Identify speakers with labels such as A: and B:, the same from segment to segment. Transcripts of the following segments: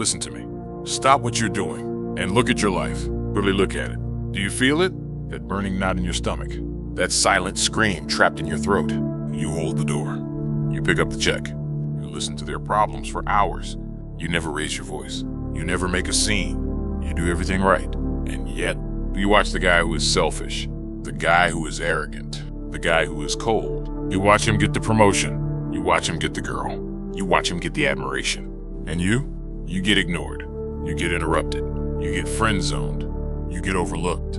A: Listen to me. Stop what you're doing and look at your life. Really look at it. Do you feel it? That burning knot in your stomach? That silent scream trapped in your throat? You hold the door. You pick up the check. You listen to their problems for hours. You never raise your voice. You never make a scene. You do everything right. And yet, you watch the guy who is selfish, the guy who is arrogant, the guy who is cold. You watch him get the promotion. You watch him get the girl. You watch him get the admiration. And you get ignored. You get interrupted. You get friend-zoned. You get overlooked.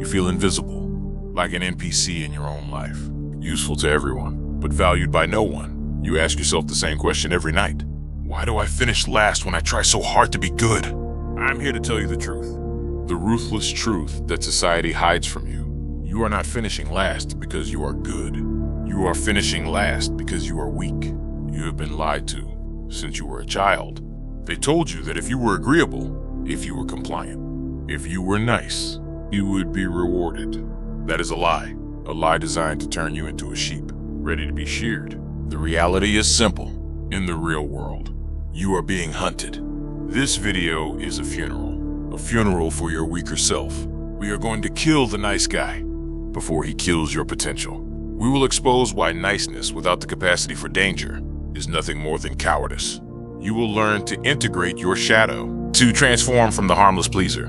A: You feel invisible, like an NPC in your own life. Useful to everyone, but valued by no one. You ask yourself the same question every night. Why do I finish last when I try so hard to be good? I'm here to tell you the truth. The ruthless truth that society hides from you. You are not finishing last because you are good. You are finishing last because you are weak. You have been lied to since you were a child. They told you that if you were agreeable, if you were compliant, if you were nice, you would be rewarded. That is a lie designed to turn you into a sheep, ready to be sheared. The reality is simple. In the real world, you are being hunted. This video is a funeral for your weaker self. We are going to kill the nice guy before he kills your potential. We will expose why niceness without the capacity for danger is nothing more than cowardice. You will learn to integrate your shadow, to transform from the harmless pleaser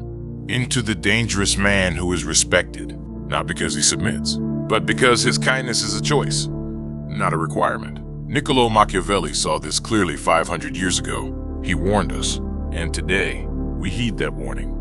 A: into the dangerous man who is respected, not because he submits, but because his kindness is a choice, not a requirement. Niccolo Machiavelli saw this clearly 500 years ago. He warned us, and today we heed that warning.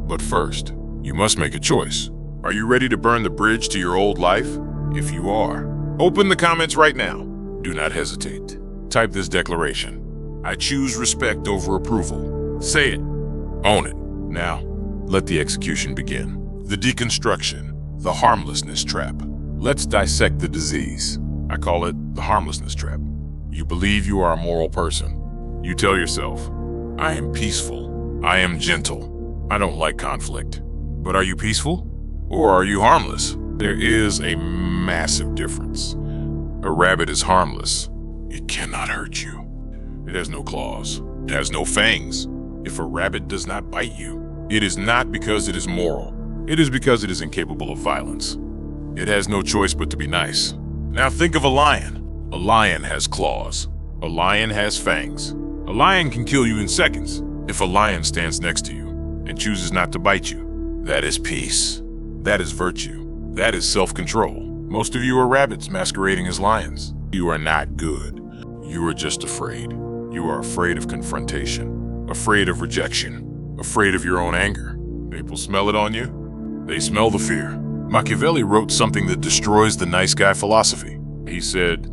A: But first, you must make a choice. Are you ready to burn the bridge to your old life? If you are, open the comments right now. Do not hesitate. Type this declaration. I choose respect over approval. Say it. Own it. Now, let the execution begin. The deconstruction, the harmlessness trap. Let's dissect the disease. I call it the harmlessness trap. You believe you are a moral person. You tell yourself, I am peaceful. I am gentle. I don't like conflict. But are you peaceful? Or are you harmless? There is a massive difference. A rabbit is harmless. It cannot hurt you. It has no claws. It has no fangs. If a rabbit does not bite you, it is not because it is moral. It is because it is incapable of violence. It has no choice but to be nice. Now think of a lion. A lion has claws. A lion has fangs. A lion can kill you in seconds. If a lion stands next to you and chooses not to bite you, that is peace. That is virtue. That is self-control. Most of you are rabbits masquerading as lions. You are not good. You are just afraid. You are afraid of confrontation, afraid of rejection, afraid of your own anger. People smell it on you. They smell the fear. Machiavelli wrote something that destroys the nice guy philosophy. He said,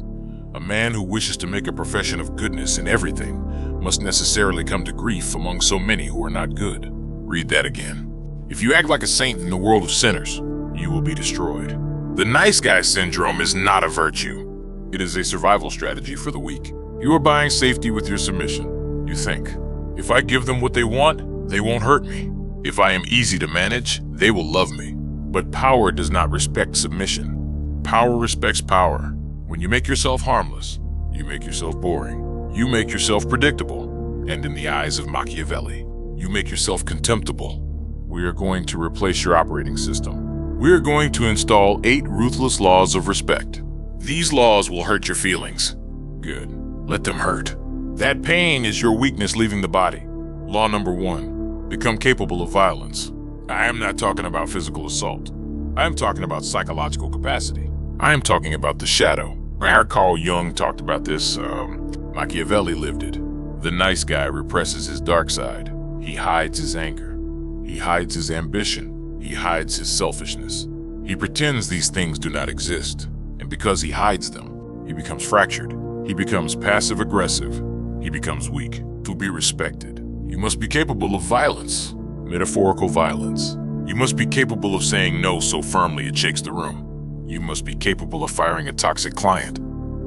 A: a man who wishes to make a profession of goodness in everything must necessarily come to grief among so many who are not good. Read that again. If you act like a saint in the world of sinners, you will be destroyed. The nice guy syndrome is not a virtue. It is a survival strategy for the weak. You are buying safety with your submission. You think, if I give them what they want, they won't hurt me. If I am easy to manage, they will love me. But power does not respect submission. Power respects power. When you make yourself harmless, you make yourself boring. You make yourself predictable. And in the eyes of Machiavelli, you make yourself contemptible. We are going to replace your operating system. We are going to install 8 ruthless laws of respect. These laws will hurt your feelings. Good. Let them hurt. That pain is your weakness leaving the body. Law number 1, become capable of violence. I am not talking about physical assault. I am talking about psychological capacity. I am talking about the shadow. Carl Jung talked about this. Machiavelli lived it. The nice guy represses his dark side. He hides his anger. He hides his ambition. He hides his selfishness. He pretends these things do not exist. And because he hides them, he becomes fractured. He becomes passive-aggressive. He becomes weak. To be respected, you must be capable of violence, metaphorical violence. You must be capable of saying no so firmly it shakes the room. You must be capable of firing a toxic client.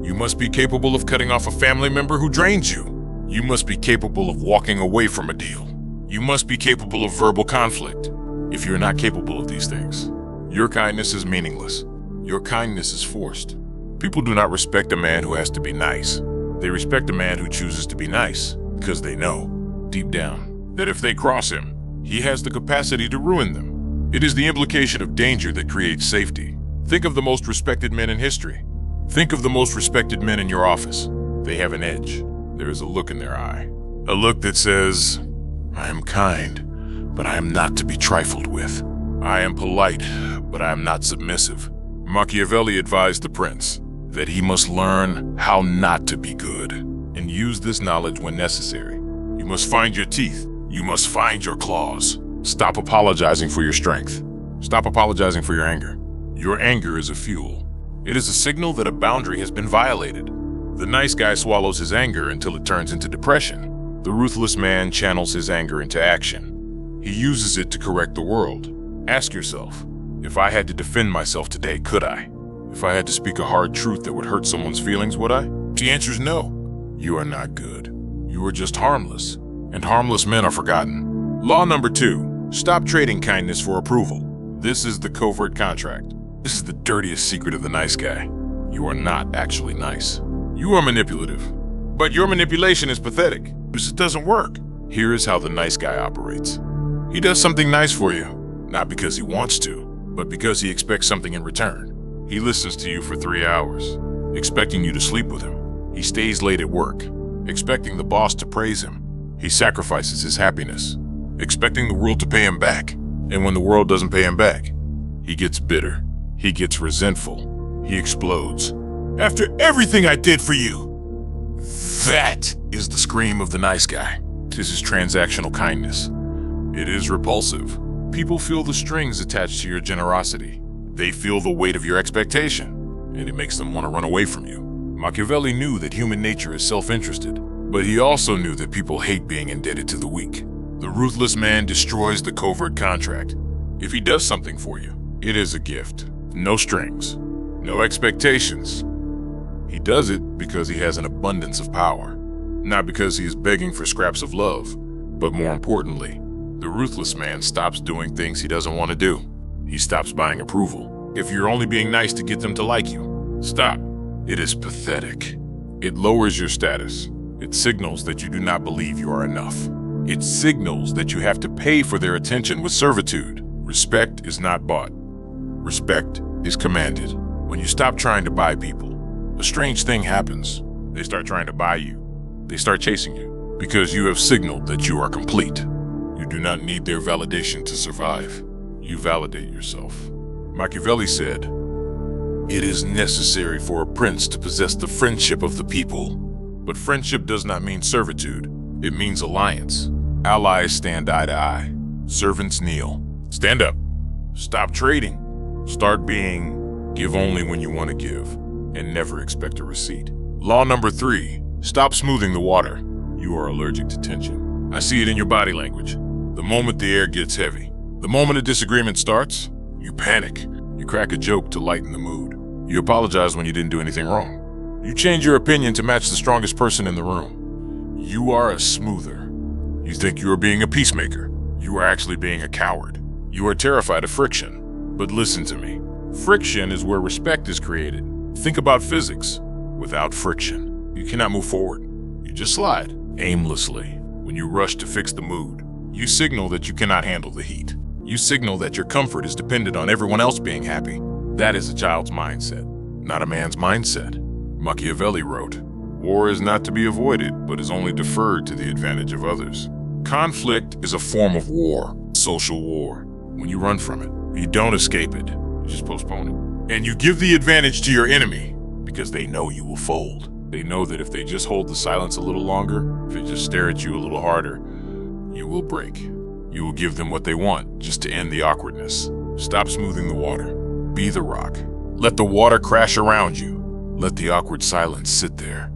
A: You must be capable of cutting off a family member who drains you. You must be capable of walking away from a deal. You must be capable of verbal conflict. If you're not capable of these things, your kindness is meaningless. Your kindness is forced. People do not respect a man who has to be nice. They respect a man who chooses to be nice because they know, deep down that if they cross him, he has the capacity to ruin them. It is the implication of danger that creates safety. Think of the most respected men in history. Think of the most respected men in your office. They have an edge. There is a look in their eye. A look that says, I am kind, but I am not to be trifled with. I am polite, but I am not submissive. Machiavelli advised the prince that he must learn how not to be good and use this knowledge when necessary. You must find your teeth. You must find your claws. Stop apologizing for your strength. Stop apologizing for your anger. Your anger is a fuel. It is a signal that a boundary has been violated. The nice guy swallows his anger until it turns into depression. The ruthless man channels his anger into action. He uses it to correct the world. Ask yourself, if I had to defend myself today, could I? If I had to speak a hard truth that would hurt someone's feelings, would I? The answer is no. You are not good. You are just harmless. And harmless men are forgotten. Law number 2, stop trading kindness for approval. This is the covert contract. This is the dirtiest secret of the nice guy. You are not actually nice. You are manipulative. But your manipulation is pathetic. It doesn't work. Here is how the nice guy operates. He does something nice for you, not because he wants to, but because he expects something in return. He listens to you for 3 hours, expecting you to sleep with him. He stays late at work, expecting the boss to praise him. He sacrifices his happiness, expecting the world to pay him back. And when the world doesn't pay him back, he gets bitter. He gets resentful. He explodes. After everything I did for you. That is the scream of the nice guy. This is transactional kindness. It is repulsive. People feel the strings attached to your generosity. They feel the weight of your expectation, and it makes them want to run away from you. Machiavelli knew that human nature is self-interested, but he also knew that people hate being indebted to the weak. The ruthless man destroys the covert contract. If he does something for you, it is a gift. No strings, no expectations. He does it because he has an abundance of power, not because he is begging for scraps of love. But more importantly, the ruthless man stops doing things he doesn't want to do. He stops buying approval. If you're only being nice to get them to like you, stop. It is pathetic. It lowers your status. It signals that you do not believe you are enough. It signals that you have to pay for their attention with servitude. Respect is not bought. Respect is commanded. When you stop trying to buy people, a strange thing happens. They start trying to buy you. They start chasing you because you have signaled that you are complete. You do not need their validation to survive. You validate yourself. Machiavelli said, "It is necessary for a prince to possess the friendship of the people." But friendship does not mean servitude. It means alliance. Allies stand eye to eye. Servants kneel. Stand up. Stop trading. Start being, give only when you want to give, and never expect a receipt. Law number 3, stop smoothing the water. You are allergic to tension. I see it in your body language. The moment the air gets heavy, the moment a disagreement starts, you panic. You crack a joke to lighten the mood. You apologize when you didn't do anything wrong. You change your opinion to match the strongest person in the room. You are a smoother. You think you are being a peacemaker. You are actually being a coward. You are terrified of friction. But listen to me. Friction is where respect is created. Think about physics. Without friction, you cannot move forward. You just slide aimlessly. When you rush to fix the mood, you signal that you cannot handle the heat. You signal that your comfort is dependent on everyone else being happy. That is a child's mindset, not a man's mindset. Machiavelli wrote, "War is not to be avoided, but is only deferred to the advantage of others." Conflict is a form of war, social war. When you run from it, you don't escape it, you just postpone it. And you give the advantage to your enemy because they know you will fold. They know that if they just hold the silence a little longer, if they just stare at you a little harder, you will break. You will give them what they want just to end the awkwardness. Stop smoothing the water. Be the rock. Let the water crash around you. Let the awkward silence sit there.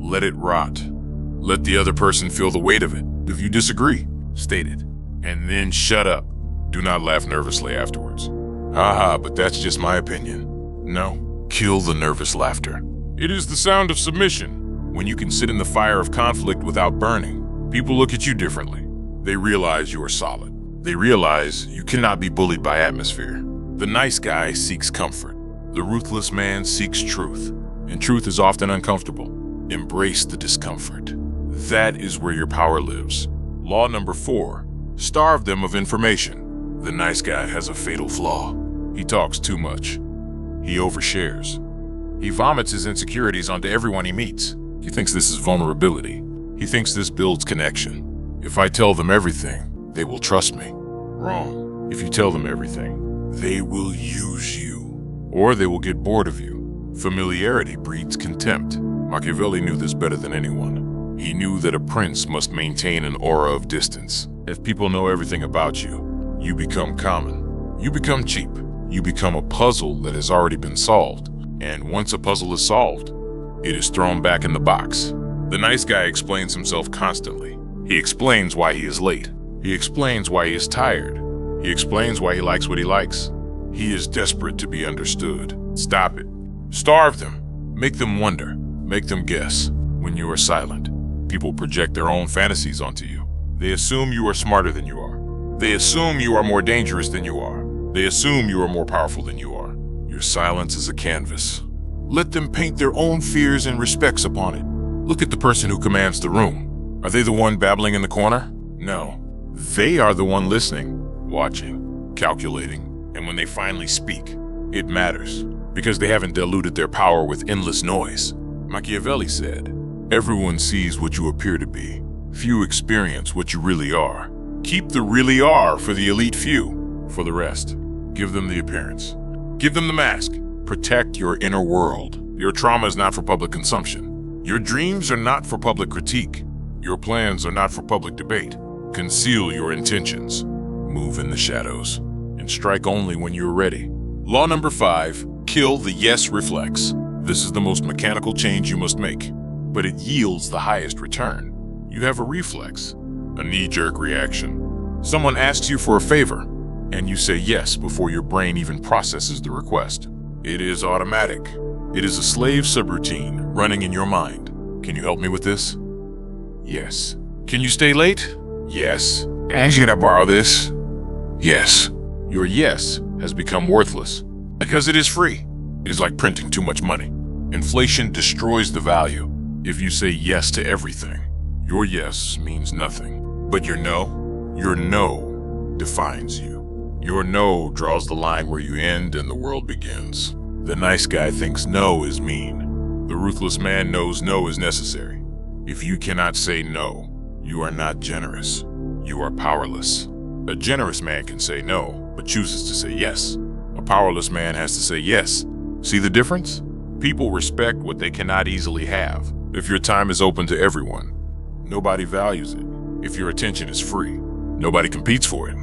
A: Let it rot. Let the other person feel the weight of it. If you disagree, state it. And then shut up. Do not laugh nervously afterwards. Haha, but that's just my opinion. No, kill the nervous laughter. It is the sound of submission. When you can sit in the fire of conflict without burning, people look at you differently. They realize you are solid. They realize you cannot be bullied by atmosphere. The nice guy seeks comfort. The ruthless man seeks truth. And truth is often uncomfortable. Embrace the discomfort. That is where your power lives. Law number 4, starve them of information. The nice guy has a fatal flaw. He talks too much. He overshares. He vomits his insecurities onto everyone he meets. He thinks this is vulnerability. He thinks this builds connection. If I tell them everything, they will trust me. Wrong. If you tell them everything, they will use you, or they will get bored of you. Familiarity breeds contempt. Machiavelli knew this better than anyone. He knew that a prince must maintain an aura of distance. If people know everything about you, you become common. You become cheap. You become a puzzle that has already been solved. And once a puzzle is solved, it is thrown back in the box. The nice guy explains himself constantly. He explains why he is late. He explains why he is tired. He explains why he likes what he likes. He is desperate to be understood. Stop it. Starve them. Make them wonder. Make them guess. When you are silent, people project their own fantasies onto you. They assume you are smarter than you are. They assume you are more dangerous than you are. They assume you are more powerful than you are. Your silence is a canvas. Let them paint their own fears and respects upon it. Look at the person who commands the room. Are they the one babbling in the corner? No. They are the one listening, watching, calculating, and when they finally speak, it matters, because they haven't diluted their power with endless noise. Machiavelli said, "Everyone sees what you appear to be. Few experience what you really are. Keep the really are for the elite few. For the rest, give them the appearance. Give them the mask. Protect your inner world. Your trauma is not for public consumption. Your dreams are not for public critique. Your plans are not for public debate. Conceal your intentions. Move in the shadows. And strike only when you're ready." Law number 5, kill the yes reflex. This is the most mechanical change you must make, but it yields the highest return. You have a reflex, a knee-jerk reaction. Someone asks you for a favor, and you say yes before your brain even processes the request. It is automatic. It is a slave subroutine running in your mind. Can you help me with this? Yes. Can you stay late? Yes. Can I borrow this? Yes. Your yes has become worthless because it is free. It is like printing too much money. Inflation destroys the value. If you say yes to everything, your yes means nothing. But your no defines you. Your no draws the line where you end and the world begins. The nice guy thinks no is mean. The ruthless man knows no is necessary. If you cannot say no, you are not generous. You are powerless. A generous man can say no, but chooses to say yes. A powerless man has to say yes. See the difference? People respect what they cannot easily have. If your time is open to everyone, nobody values it. If your attention is free, nobody competes for it.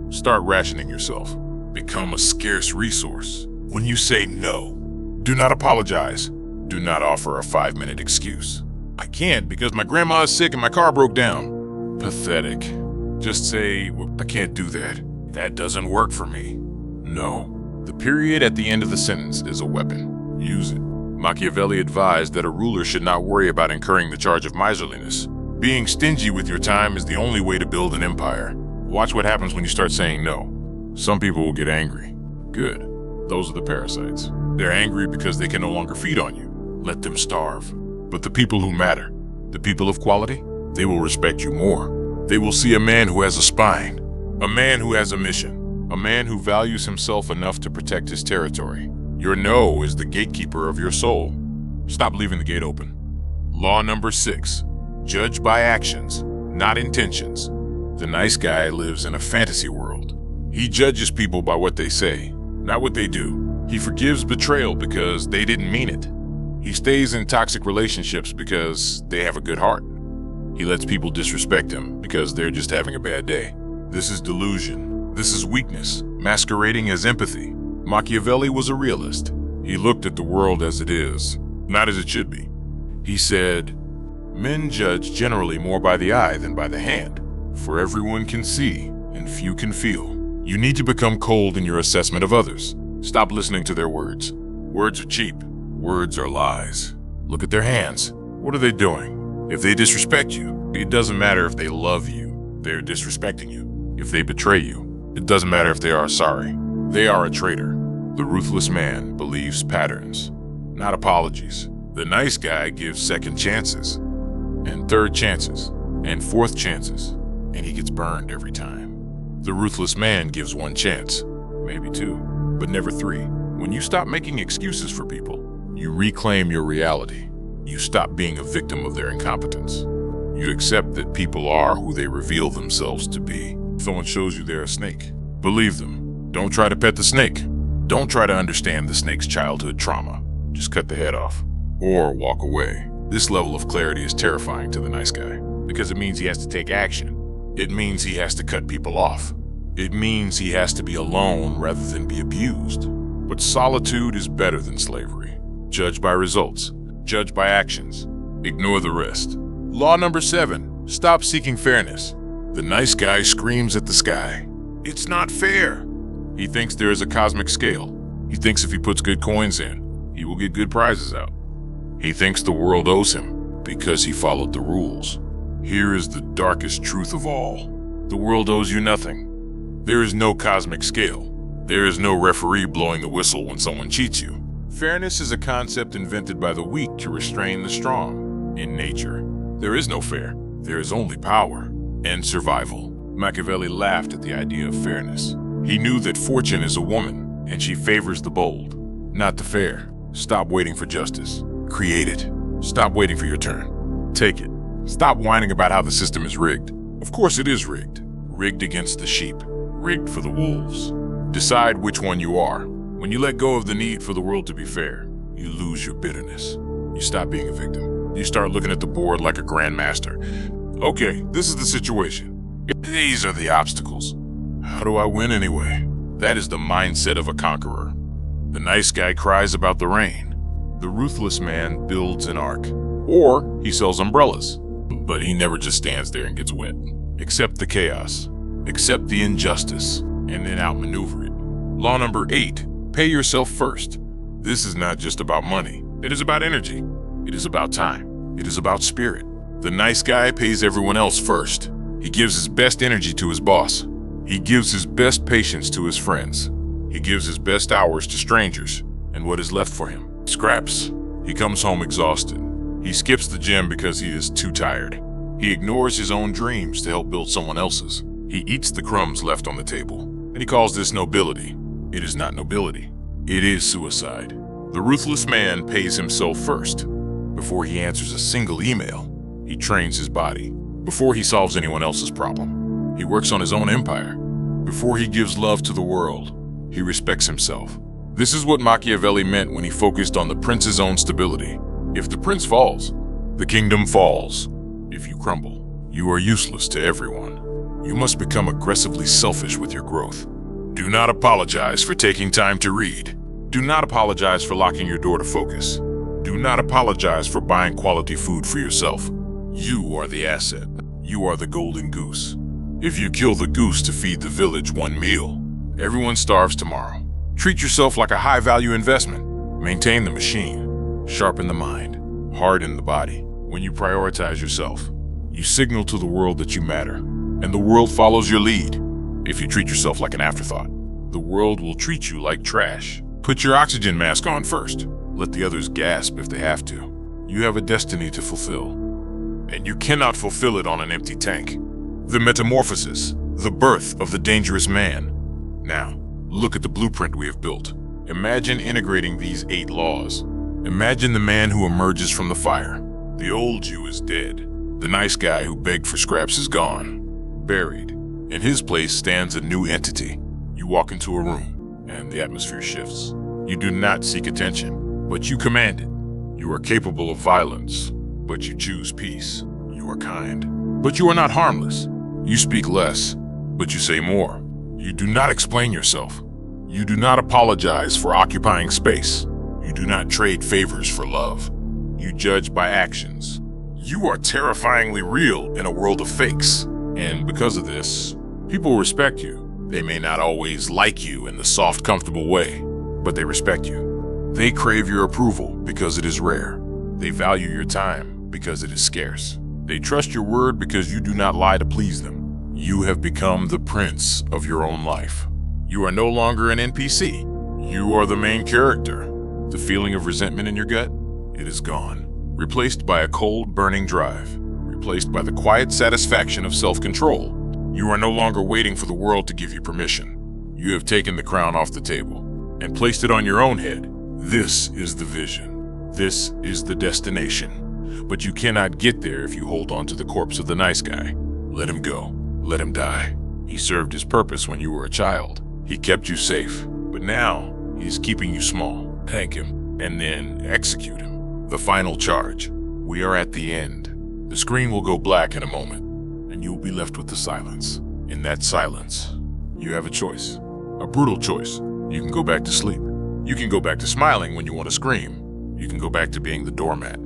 A: Start rationing yourself. Become a scarce resource. When you say no, do not apologize. Do not offer a 5-minute excuse. I can't because my grandma is sick and my car broke down. Pathetic. Just say, well, I can't do that. That doesn't work for me. No. The period at the end of the sentence is a weapon. Use it. Machiavelli advised that a ruler should not worry about incurring the charge of miserliness. Being stingy with your time is the only way to build an empire. Watch what happens when you start saying no. Some people will get angry. Good. Those are the parasites. They're angry because they can no longer feed on you. Let them starve. But the people who matter, the people of quality, they will respect you more. They will see a man who has a spine, a man who has a mission, a man who values himself enough to protect his territory. Your no is the gatekeeper of your soul. Stop leaving the gate open. Law number 6, judge by actions, not intentions. The nice guy lives in a fantasy world. He judges people by what they say, not what they do. He forgives betrayal because they didn't mean it. He stays in toxic relationships because they have a good heart. He lets people disrespect him because they're just having a bad day. This is delusion. This is weakness, masquerading as empathy. Machiavelli was a realist. He looked at the world as it is, not as it should be. He said, "Men judge generally more by the eye than by the hand, for everyone can see and few can feel." You need to become cold in your assessment of others. Stop listening to their words. Words are cheap. Words are lies. Look at their hands. What are they doing? If they disrespect you, it doesn't matter if they love you. They're disrespecting you. If they betray you, it doesn't matter if they are sorry. They are a traitor. The ruthless man believes patterns, not apologies. The nice guy gives second chances, and third chances, and fourth chances, and he gets burned every time. The ruthless man gives one chance, maybe two, but never three. When you stop making excuses for people, you reclaim your reality. You stop being a victim of their incompetence. You accept that people are who they reveal themselves to be. If someone shows you they're a snake, believe them. Don't try to pet the snake. Don't try to understand the snake's childhood trauma. Just cut the head off or walk away. This level of clarity is terrifying to the nice guy because it means he has to take action. It means he has to cut people off. It means he has to be alone rather than be abused. But solitude is better than slavery. Judge by results. Judge by actions. Ignore the rest. Law number 7. Stop seeking fairness. The nice guy screams at the sky. It's not fair. He thinks there is a cosmic scale. He thinks if he puts good coins in, he will get good prizes out. He thinks the world owes him because he followed the rules. Here is the darkest truth of all. The world owes you nothing. There is no cosmic scale. There is no referee blowing the whistle when someone cheats you. Fairness is a concept invented by the weak to restrain the strong. In nature, there is no fair. There is only power and survival. Machiavelli laughed at the idea of fairness. He knew that fortune is a woman, and she favors the bold, not the fair. Stop waiting for justice. Create it. Stop waiting for your turn. Take it. Stop whining about how the system is rigged. Of course it is rigged. Rigged against the sheep. Rigged for the wolves. Decide which one you are. When you let go of the need for the world to be fair, you lose your bitterness. You stop being a victim. You start looking at the board like a grandmaster. Okay, this is the situation. These are the obstacles. How do I win anyway? That is the mindset of a conqueror. The nice guy cries about the rain. The ruthless man builds an ark. Or he sells umbrellas. But he never just stands there and gets wet. Accept the chaos. Accept the injustice. And then outmaneuver it. Law number 8. Pay yourself first. This is not just about money. It is about energy. It is about time. It is about spirit. The nice guy pays everyone else first. He gives his best energy to his boss. He gives his best patience to his friends. He gives his best hours to strangers. And what is left for him? Scraps. He comes home exhausted. He skips the gym because he is too tired. He ignores his own dreams to help build someone else's. He eats the crumbs left on the table. And he calls this nobility. It is not nobility. It is suicide. The ruthless man pays himself first. Before he answers a single email, he trains his body. Before he solves anyone else's problem, he works on his own empire. Before he gives love to the world, he respects himself. This is what Machiavelli meant when he focused on the prince's own stability. If the prince falls, the kingdom falls. If you crumble, you are useless to everyone. You must become aggressively selfish with your growth. Do not apologize for taking time to read. Do not apologize for locking your door to focus. Do not apologize for buying quality food for yourself. You are the asset. You are the golden goose. If you kill the goose to feed the village one meal, everyone starves tomorrow. Treat yourself like a high-value investment. Maintain the machine. Sharpen the mind. Harden the body. When you prioritize yourself, you signal to the world that you matter, and the world follows your lead. If you treat yourself like an afterthought, the world will treat you like trash. Put your oxygen mask on first. Let the others gasp if they have to. You have a destiny to fulfill, and you cannot fulfill it on an empty tank. The metamorphosis, the birth of the dangerous man. Now, look at the blueprint we have built. Imagine integrating these 8 laws. Imagine the man who emerges from the fire. The old you is dead. The nice guy who begged for scraps is gone, buried. In his place stands a new entity. You walk into a room, and the atmosphere shifts. You do not seek attention, but you command it. You are capable of violence, but you choose peace. You are kind, but you are not harmless. You speak less, but you say more. You do not explain yourself. You do not apologize for occupying space. You do not trade favors for love. You judge by actions. You are terrifyingly real in a world of fakes. And because of this, people respect you. They may not always like you in the soft, comfortable way, but they respect you. They crave your approval because it is rare. They value your time because it is scarce. They trust your word because you do not lie to please them. You have become the prince of your own life. You are no longer an NPC. You are the main character. The feeling of resentment in your gut, it is gone. Replaced by a cold, burning drive. Replaced by the quiet satisfaction of self-control. You are no longer waiting for the world to give you permission. You have taken the crown off the table and placed it on your own head. This is the vision. This is the destination. But you cannot get there if you hold on to the corpse of the nice guy. Let him go. Let him die. He served his purpose when you were a child. He kept you safe. But now, he is keeping you small. Thank him, and then execute him. The final charge. We are at the end. The screen will go black in a moment, and you will be left with the silence. In that silence, you have a choice. A brutal choice. You can go back to sleep. You can go back to smiling when you want to scream. You can go back to being the doormat.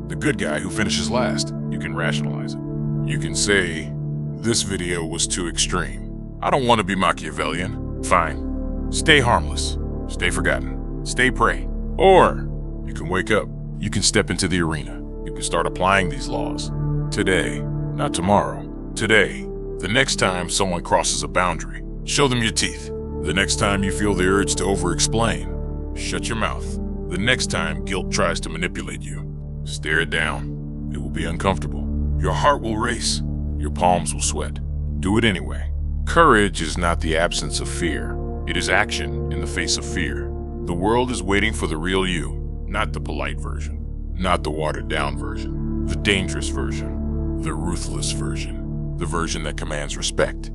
A: The good guy who finishes last. You can rationalize it. You can say, this video was too extreme. I don't want to be Machiavellian. Fine. Stay harmless. Stay forgotten. Stay prey. Or you can wake up. You can step into the arena. You can start applying these laws. Today, not tomorrow. Today, the next time someone crosses a boundary, show them your teeth. The next time you feel the urge to over-explain, shut your mouth. The next time guilt tries to manipulate you, stare it down. It will be uncomfortable. Your heart will race. Your palms will sweat. Do it anyway. Courage is not the absence of fear. It is action in the face of fear. The world is waiting for the real you, not the polite version, not the watered-down version, the dangerous version, the ruthless version, the version that commands respect.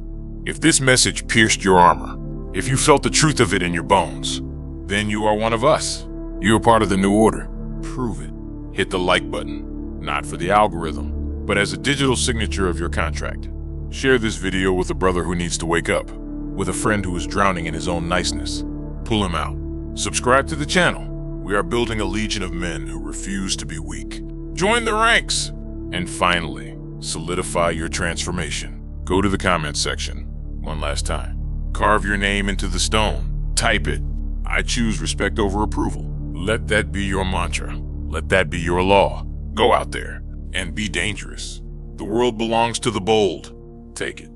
A: If this message pierced your armor, if you felt the truth of it in your bones, then you are one of us. You are part of the new order. Prove it. Hit the like button, not for the algorithm, but as a digital signature of your contract. Share this video with a brother who needs to wake up, with a friend who is drowning in his own niceness. Pull him out. Subscribe to the channel. We are building a legion of men who refuse to be weak. Join the ranks. And finally, solidify your transformation. Go to the comments section one last time. Carve your name into the stone. Type it. I choose respect over approval. Let that be your mantra. Let that be your law. Go out there and be dangerous. The world belongs to the bold. Take it.